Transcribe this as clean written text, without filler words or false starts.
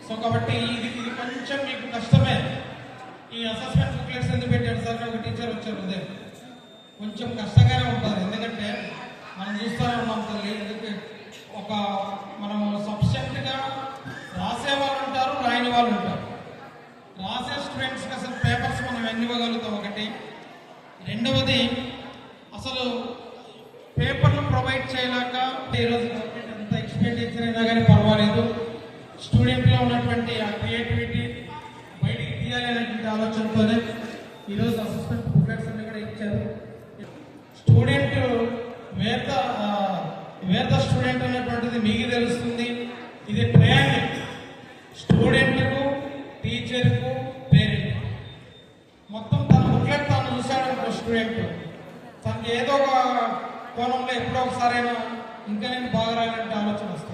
So కాబట్టి ఇది కొంచెం మీకు కష్టమే. ఈ అసెస్మెంట్ బుక్లెట్స్ ఎందుకు పెట్టాడు సార్ ఒక టీచర్ వచ్చారు ఉదయం. కొంచెం కష్టంగానే ఉంటారు, ఎందుకంటే మనం చూస్తూనే ఉన్నాం తల్లి. ఎందుకంటే మనం సబ్జెక్ట్గా రాసే వాళ్ళు ఉంటారు, రాయని వాళ్ళు ఉంటారు. రాసే స్టూడెంట్స్కి అసలు పేపర్స్ మనం ఎన్ని ఇవ్వగలుగుతాం ఒకటి. రెండవది అసలు పేపర్లు ప్రొవైడ్ చేయలేక ఈరోజు ఎంత ఎక్స్పెండిచర్ అయినా కానీ పర్వాలేదు, స్టూడెంట్లో ఉన్నటువంటి ఆ క్రియేటివిటీ బయటికి తీయాలి అనేటువంటి ఆలోచనతోనే ఈరోజు అసెస్మెంట్ బుక్లెట్స్ అన్ని కూడా ఇచ్చారు. స్టూడెంట్ వేర్ ద స్టూడెంట్ అనేటువంటిది మీకు తెలుస్తుంది. ఇది ట్రయాంగిల్, స్టూడెంట్కు, టీచర్కు, పేరెంట్. మొత్తం తన బుక్లెట్ తాను చూశాడు స్టూడెంట్. తనకి ఏదో ఒక కోణంలో ఎప్పుడో ఒకసారైనా ఇంకా నేను బాగా రాయాలంటే ఆలోచన వస్తుంది.